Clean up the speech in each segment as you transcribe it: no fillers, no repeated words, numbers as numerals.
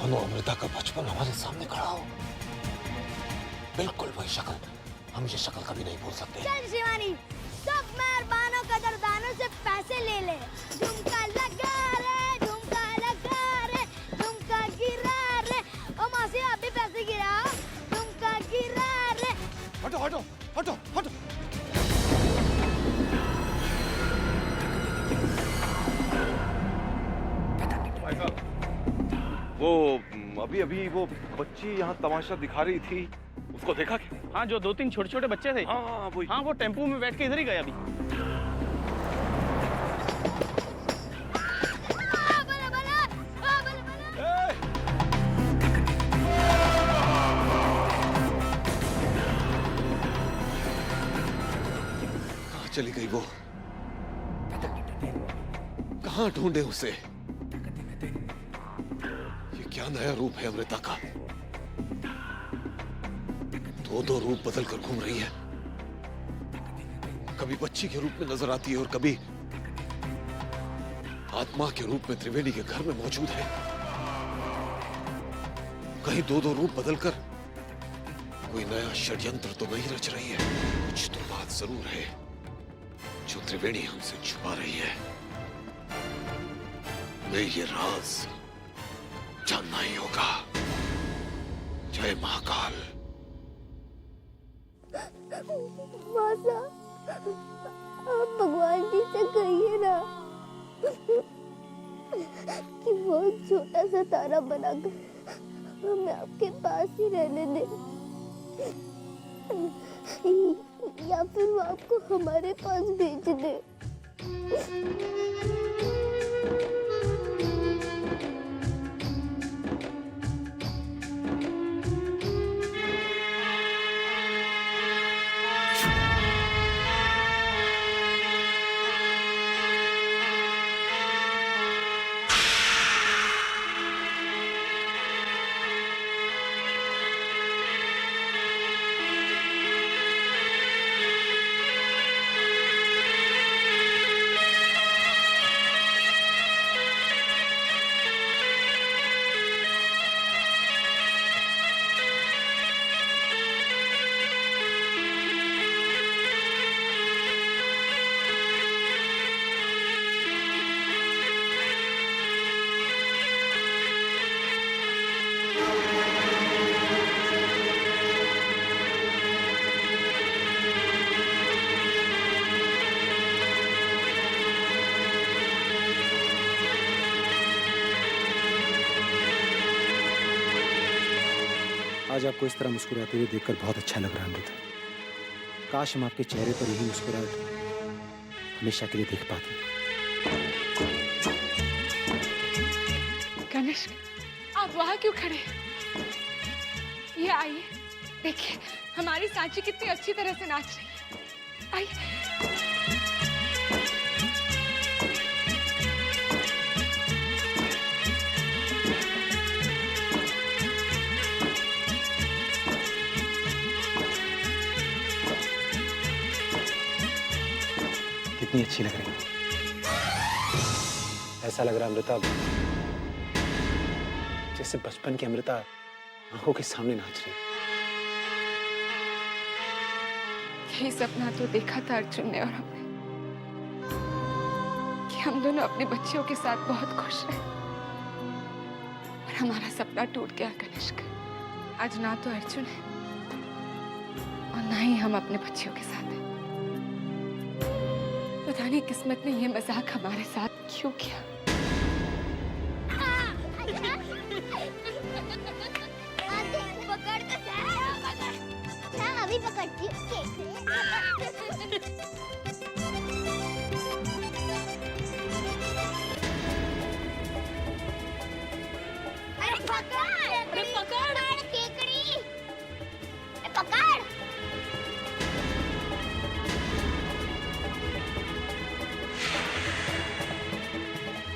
मानो अमृता का बचपन हमारे सामने खड़ा हो। बिल्कुल वही शक्ल। हम ये शक्ल कभी नहीं भूल सकते। चल शिवानी, सब मेहरबानों कदरदानों से पैसे ले ले। झुमका लगा रे, झुमका लगा रे, झुमका गिरा रे। ओ मासी आप भी पैसे गिराओ। झुमका गिरा रे। हटो हटो हटो हटो। वो अभी वो बच्ची यहाँ तमाशा दिखा रही थी, उसको देखा क्या? हाँ, जो 2-3 छोटे-छोटे बच्चे थे। हाँ वही। हाँ, वो टेम्पो में बैठ के इधर ही गए अभी। कहाँ चली गई वो? कहाँ ढूंढे उसे? क्या नया रूप है अमृता का? दो रूप बदल कर घूम रही है। कभी बच्ची के रूप में नजर आती है और कभी आत्मा के रूप में त्रिवेणी के घर में मौजूद है। कहीं दो रूप बदलकर कोई नया षड्यंत्र तो नहीं रच रही है। कुछ तो बात जरूर है जो त्रिवेणी हमसे छुपा रही है। नहीं, ये राज जानना ही होगा। जय महाकाल। मासा, आप भगवान जी से कहिए ना कि वो छोटा सा तारा बनाकर हमें आपके पास ही रहने दे, या फिर वो आपको हमारे पास भेज दे। आज आपको इस तरह मुस्कुराते हुए देखकर बहुत अच्छा लग रहा है अमृता। काश हम आपके चेहरे पर यही मुस्कुराहट हमेशा के लिए देख पाते। कनिष्क, आप वहाँ क्यों खड़े? ये आइए, देखिए हमारी सांची कितनी अच्छी तरह से नाच रही है। आइए। कितनी अच्छी लग रही है। ऐसा लग रहा अमृता जैसे बचपन की अमृता आंखों के सामने नाच रही है। यही सपना तो देखा था अर्जुन ने और हमने कि हम दोनों अपने बच्चियों के साथ बहुत खुश रहे, और हमारा सपना टूट गया कनिष्क। आज ना तो अर्जुन है और ना ही हम अपने बच्चियों के साथ हैं। पता नहीं किस्मत ने ये मजाक हमारे साथ क्यों किया। पकड़ तो अच्छा, अभी पकड़ती हूँ। अरे पकड़, अरे पकड़ केकड़ी, पकड़।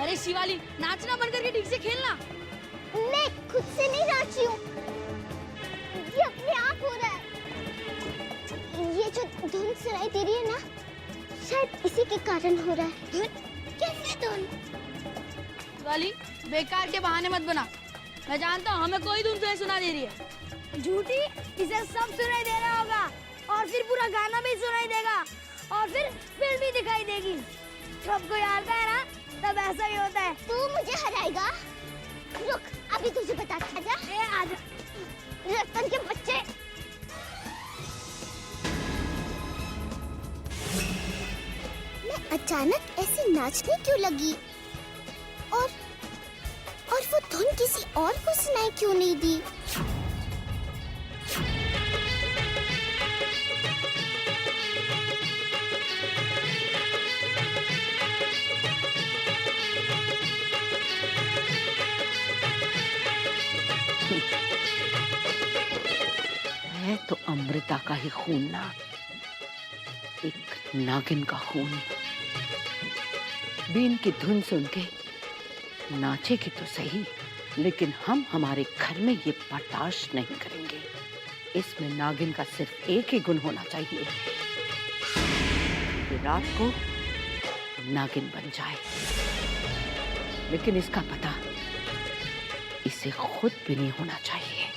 अरे शिवाली, नाचना बंद करके ठीक से खेलना। धुन सुनाई दे रही है ना, शायद इसी के कारण हो रहा है। धुन? कैसे धुन? वाली बेकार के बहाने मत बना। मैं जानता हूँ हमें कोई धुन तुम्हें सुना दे रही है। झूठी, इसे सब सुनाई दे रहा होगा और फिर पूरा गाना भी सुनाई देगा और फिर फिल्म भी दिखाई देगी। जब कोई हारता है ना तब ऐसा ही होता है। तू मुझे हराएगा? रुक, अभी तुझे बताता। आजा। आजा। रतन के बच्चे। मैं अचानक ऐसे नाचने क्यों लगी? और वो धुन किसी और को सुनाई क्यों नहीं दी? है तो अमृता का ही खून ना, एक नागिन का खून। बीन की धुन सुन के नाचेगी तो सही, लेकिन हम हमारे घर में ये बर्दाश्त नहीं करेंगे। इसमें नागिन का सिर्फ एक ही गुण होना चाहिए कि रात को नागिन बन जाए, लेकिन इसका पता इसे खुद भी नहीं होना चाहिए।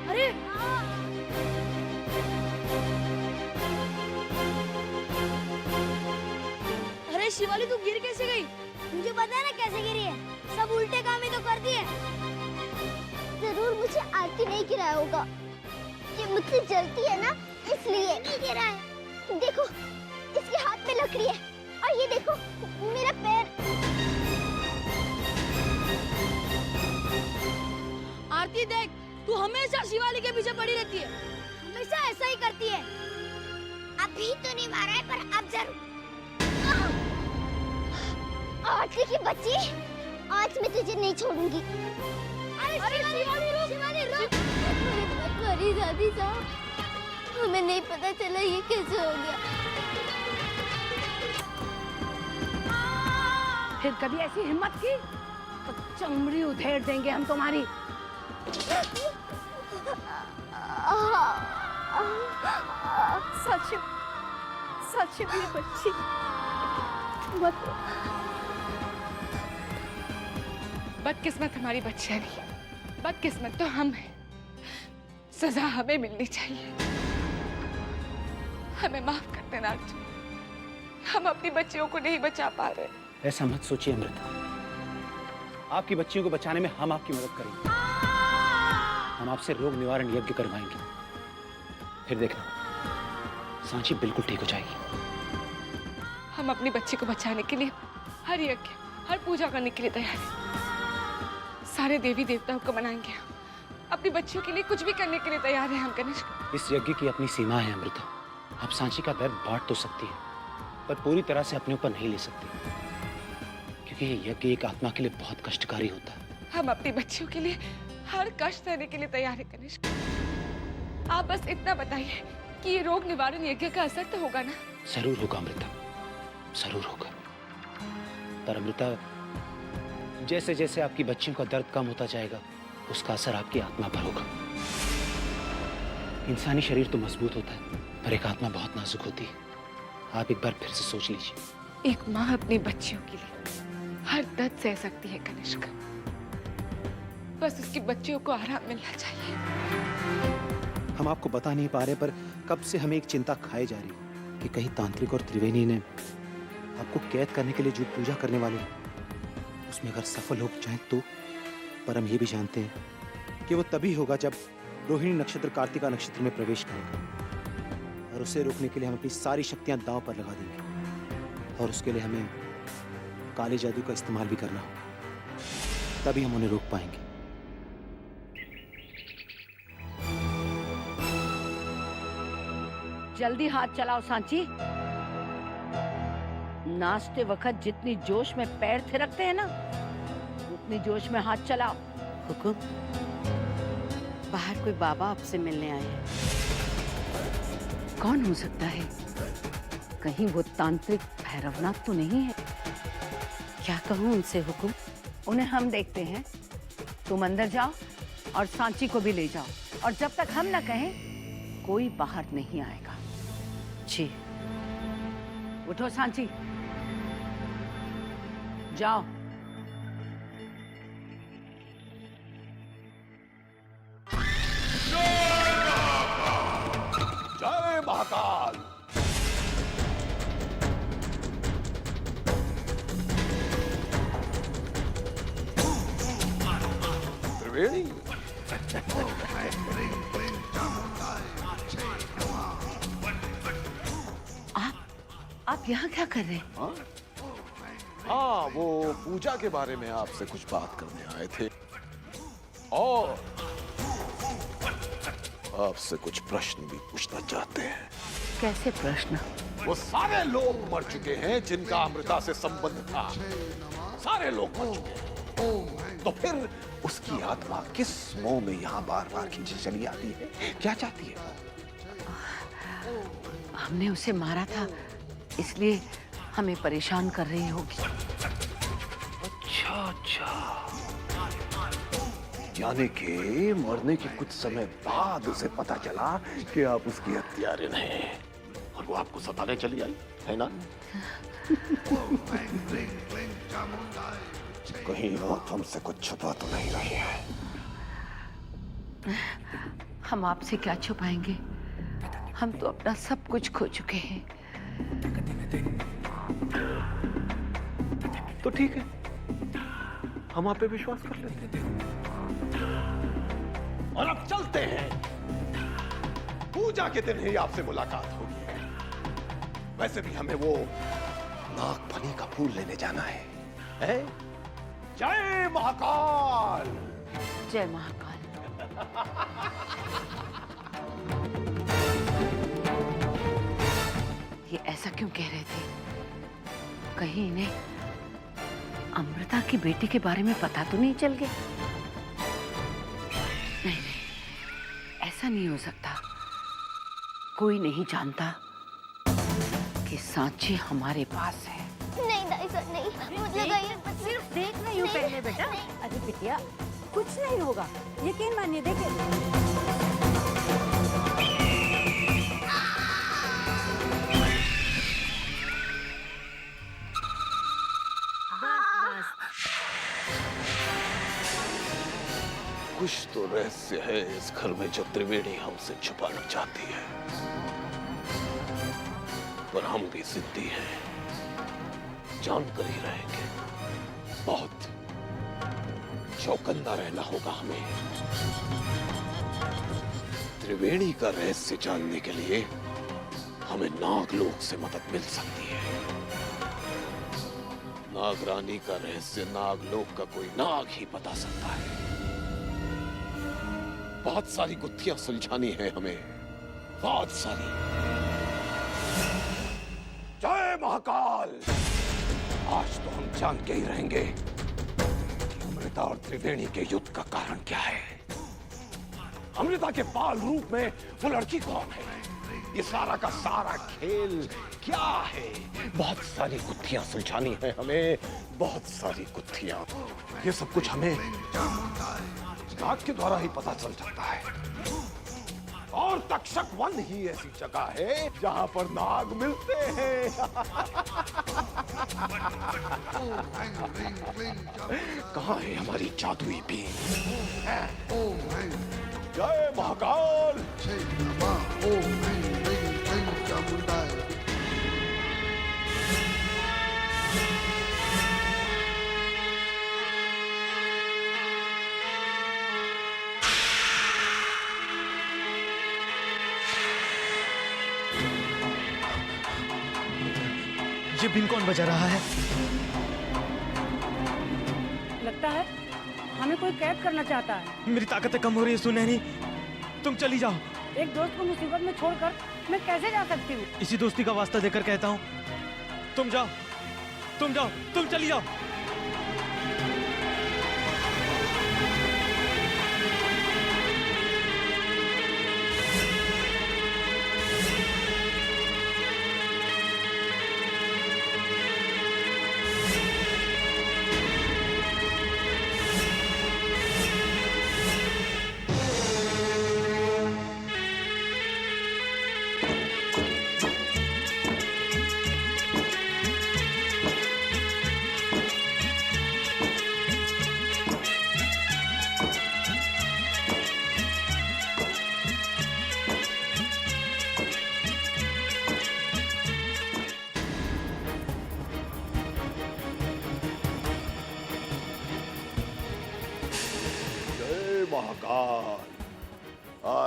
अरे अरे शिवाली तू गिर कैसे गई? मुझे पता है ना कैसे गिरी है। सब उल्टे काम ही तो कर दिए। जरूर मुझे आरती नहीं गिराया होगा। ये मुझसे जलती है ना, इसलिए नहीं गिरा है। देखो, इसके हाथ में लकड़ी है और ये देखो मेरा पैर। आरती देख, तू हमेशा शिवाली के पीछे पड़ी रहती है। हमेशा ऐसा ही करती है। अभी तो नहीं मारा है पर अब जरूर। आरती की बच्ची, आज मैं तुझे नहीं छोड़ूंगी। अरे शिवाली रुक। सॉरी दादी साहब, हमें नहीं पता चला ये कैसे हो गया। फिर कभी ऐसी हिम्मत की तो चमड़ी उधेड़ देंगे हम तुम्हारी। सच मेरी बच्ची, बदकिस्मत हमारी बच्चियां नहीं, बदकिस्मत तो हम हैं। सजा हमें मिलनी चाहिए। हमें माफ कर देना अर्जुन, हम अपनी बच्चियों को नहीं बचा पा रहे। ऐसा मत सोचिए अमृता, आपकी बच्चियों को बचाने में हम आपकी मदद करेंगे। हम आपसे रोग निवारण यज्ञ करवाएंगे, फिर देखना सांची बिल्कुल ठीक हो जाएगी। हम अपनी बच्ची को बचाने के लिए हर यज्ञ, हर पूजा करने के लिए तैयार हैं। सारे देवी देवताओं को मनाएंगे। अपनी बच्चियों के लिए कुछ भी करने के लिए तैयार हैं हम कनिष्क। इस यज्ञ की अपनी सीमा है अमृता। आप सांची का दर्द बांट तो सकती है, पर पूरी तरह से अपने ऊपर नहीं ले सकती, क्योंकि ये यज्ञ एक आत्मा के लिए बहुत कष्टकारी होता है। हम अपनी बच्चियों के लिए हर कष्ट सहने के लिए तैयार हैं कनिष्क। आप बस इतना बताइए कि ये रोग निवारण यज्ञ का असर तो होगा ना? जरूर होगा अमृता, जरूर होगा। पर अमृता, जैसे जैसे आपकी बच्चियों का दर्द कम होता जाएगा, उसका असर आपकी आत्मा पर होगा। इंसानी शरीर तो मजबूत होता है, पर एक आत्मा बहुत नाजुक होती है। आप एक बार फिर से सोच लीजिए। एक माँ अपनी बच्चियों के लिए हर दर्द सह सकती है कनिष्क, बस उसकी बच्चियों को आराम मिलना चाहिए। हम आपको बता नहीं पा रहे, पर कब से हमें एक चिंता खाई जा रही है कि कहीं तांत्रिक और त्रिवेणी ने आपको कैद करने के लिए जो पूजा करने वाले हैं, उसमें अगर सफल हो जाए तो। पर हम ये भी जानते हैं कि वो तभी होगा जब रोहिणी नक्षत्र कार्तिका नक्षत्र में प्रवेश करेगा, और उसे रोकने के लिए हम अपनी सारी शक्तियां दांव पर लगा देंगे, और उसके लिए हमें काले जादू का इस्तेमाल भी करना होगा। तभी हम उन्हें रोक पाएंगे। जल्दी हाथ चलाओ सांची। नाचते वक्त जितनी जोश में पैर थिरकते हैं ना, उतनी जोश में हाथ चलाओ। हुकुम, बाहर कोई बाबा आपसे मिलने आए हैं। कौन हो सकता है? कहीं वो तांत्रिक भैरवनाथ तो नहीं है? क्या कहूँ उनसे हुकुम? उन्हें हम देखते हैं, तुम अंदर जाओ और सांची को भी ले जाओ, और जब तक हम ना कहें कोई बाहर नहीं आएगा। जी, उठो सांची, जाओ। जय महाकाल। त्रिवेणी, आप यहाँ क्या कर रहे हैं? हाँ, वो पूजा के बारे में आपसे कुछ बात करने आए थे और आपसे कुछ प्रश्न भी पूछना चाहते हैं। कैसे प्रश्न? वो सारे लोग मर चुके हैं जिनका अमृता से संबंध था, सारे लोग मर चुके हैं। तो फिर उसकी आत्मा किस मोह में यहाँ बार बार खींची चली आती है? क्या चाहती है? हमने उसे मारा था, इसलिए हमें परेशान कर रही होगी। अच्छा, यानी कि मरने के कुछ समय बाद उसे पता चला कि आप उसकी हत्यारे नहीं, और वो आपको सताने चली आई, है ना? कहीं वो हमसे कुछ छुपा तो नहीं रही है? हम आपसे क्या छुपाएंगे? हम तो अपना सब कुछ खो चुके हैं। तो ठीक है, हम आप पे विश्वास कर लेते हैं और अब चलते हैं। पूजा के दिन ही आपसे मुलाकात होगी। वैसे भी हमें वो नागफनी का फूल लेने जाना है? जय महाकाल। जय महाकाल। ये ऐसा क्यों कह रहे थे? कहीं इन्हें अमृता की बेटी के बारे में पता तो नहीं चल गया? नहीं, ऐसा नहीं हो सकता। कोई नहीं जानता कि सांची हमारे पास है। नहीं दाई सर, नहीं, मुझे लगाइए। सिर्फ देख रही हूँ पहले बेटा। अरे बिटिया, कुछ नहीं होगा, यकीन मानिए। देखे कुछ तो रहस्य है इस घर में जो त्रिवेणी हमसे छुपाना चाहती है, पर हम भी जिद्दी हैं, जानकर ही रहेंगे। बहुत चौकन्ना रहना होगा हमें। त्रिवेणी का रहस्य जानने के लिए हमें नागलोक से मदद मिल सकती है। नागरानी का रहस्य नागलोक का कोई नाग ही बता सकता है। बहुत सारी गुत्थियां सुलझानी है हमें, बहुत सारी। जय महाकाल। आज तो हम जान के ही रहेंगे कि अमृता और त्रिवेणी के युद्ध का कारण क्या है। अमृता के बाल रूप में वो लड़की कौन है? ये सारा का सारा खेल क्या है? बहुत सारी गुत्थियां सुलझानी है हमें, बहुत सारी गुत्थियां। ये सब कुछ हमें नाग के द्वारा ही पता चल सकता है। और तक्षक वन ही ऐसी जगह है जहां पर नाग मिलते हैं। कहां है हमारी जादुई बीन? जय महाकाल। ये बीन कौन बजा रहा है? लगता है हमें कोई कैद करना चाहता है। मेरी ताकतें कम हो रही है सुनहरी, तुम चली जाओ। एक दोस्त को मुसीबत में छोड़कर मैं कैसे जा सकती हूँ? इसी दोस्ती का वास्ता देकर कहता हूँ, तुम जाओ, तुम जाओ, तुम चली जाओ।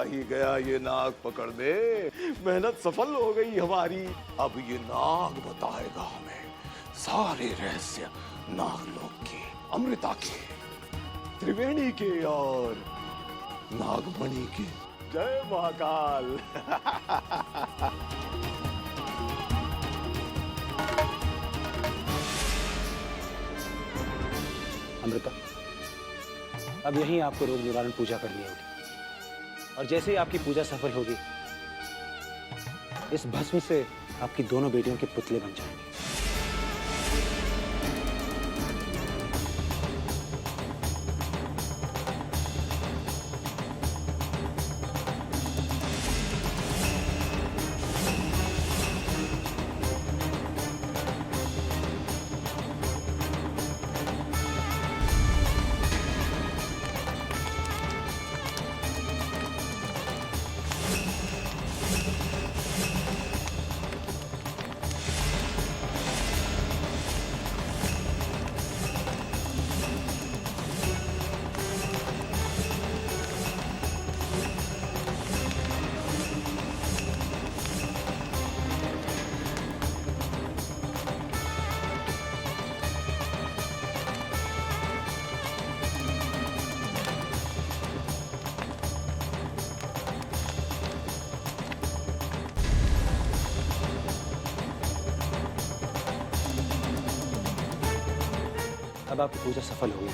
ही गया ये नाग पकड़ने। मेहनत सफल हो गई हमारी। अब ये नाग बताएगा हमें सारे रहस्य नागलोक के, अमृता के, त्रिवेणी के और नागमणि के। जय महाकाल। अमृता, अब यहीं आपको रोग निवारण पूजा करनी होगी और जैसे ही आपकी पूजा सफल होगी, इस भस्म से आपकी दोनों बेटियों के पुतले बन जाएंगे। अब आपकी पूजा सफल हो गई।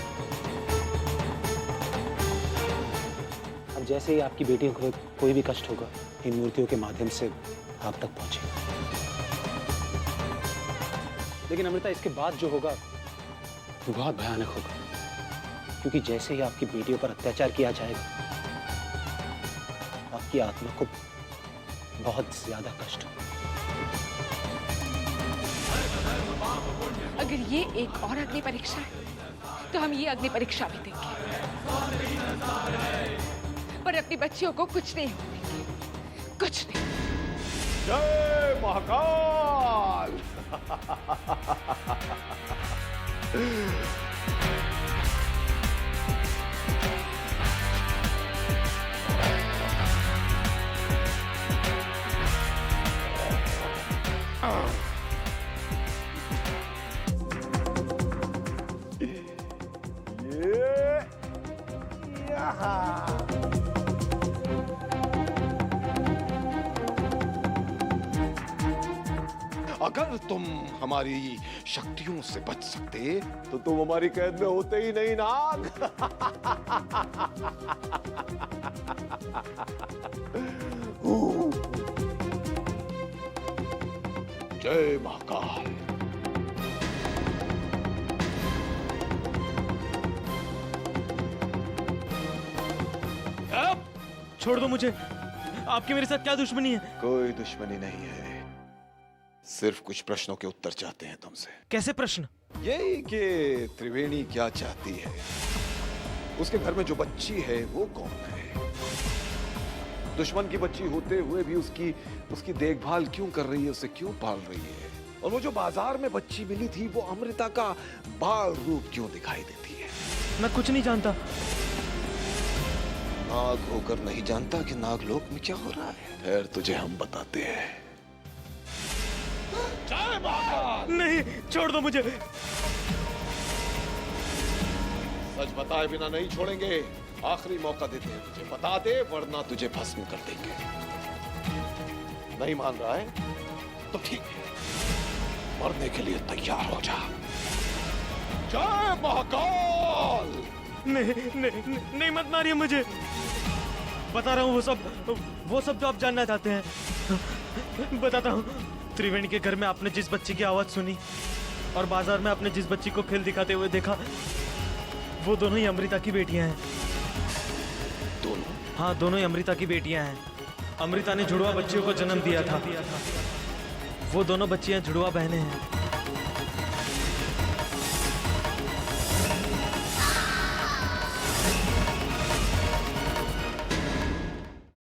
अब जैसे ही आपकी बेटियों को कोई भी कष्ट होगा, इन मूर्तियों के माध्यम से आप तक पहुंचेगा। लेकिन अमृता, इसके बाद जो होगा वो बहुत भयानक होगा, क्योंकि जैसे ही आपकी बेटियों पर अत्याचार किया जाएगा, आपकी आत्मा को बहुत ज्यादा कष्ट होगा। अगर ये एक और अग्नि परीक्षा है तो हम ये अग्नि परीक्षा भी देंगे, पर अपनी बच्चियों को कुछ नहीं होने देंगे, कुछ नहीं। जय महाकाल। अगर तुम हमारी शक्तियों से बच सकते तो तुम हमारी कैद में होते ही नहीं नाग। जय महाकाल। छोड़ दो मुझे। आपकी मेरे साथ क्या दुश्मनी है? कोई दुश्मनी नहीं है, सिर्फ कुछ प्रश्नों के उत्तर चाहते हैं तुमसे। कैसे प्रश्न? यही कि त्रिवेणी क्या चाहती है, उसके घर में जो बच्ची है वो कौन है, दुश्मन की बच्ची होते हुए भी उसकी देखभाल क्यों कर रही है, उसे क्यों पाल रही है, और वो जो बाजार में बच्ची मिली थी वो अमृता का बाल रूप क्यों दिखाई देती है। मैं कुछ नहीं जानता। नाग होकर नहीं जानता कि नागलोक में क्या हो रहा है? फिर तुझे हम बताते हैं। जय महाकाल। नहीं, छोड़ दो मुझे। सच बताए बिना नहीं छोड़ेंगे, आखिरी मौका देते हैं तुझे, बता दे वरना तुझे भस्म कर देंगे। नहीं मान रहा है तो ठीक है, मरने के लिए तैयार हो जा। जय महाकाल। नहीं मत मारिए मुझे। बता रहा हूँ वो सब जो आप जानना चाहते हैं बताता हूँ। त्रिवेणी के घर में आपने जिस बच्ची की आवाज सुनी और बाजार में आपने जिस बच्ची को खेल दिखाते हुए देखा, वो दोनों ही अमृता की बेटियां हैं। दोनों? हाँ, दोनों ही अमृता की बेटियां हैं। अमृता ने जुड़वा बच्चियों को जन्म दिया था। वो दोनों बच्चियां जुड़वा बहनें हैं।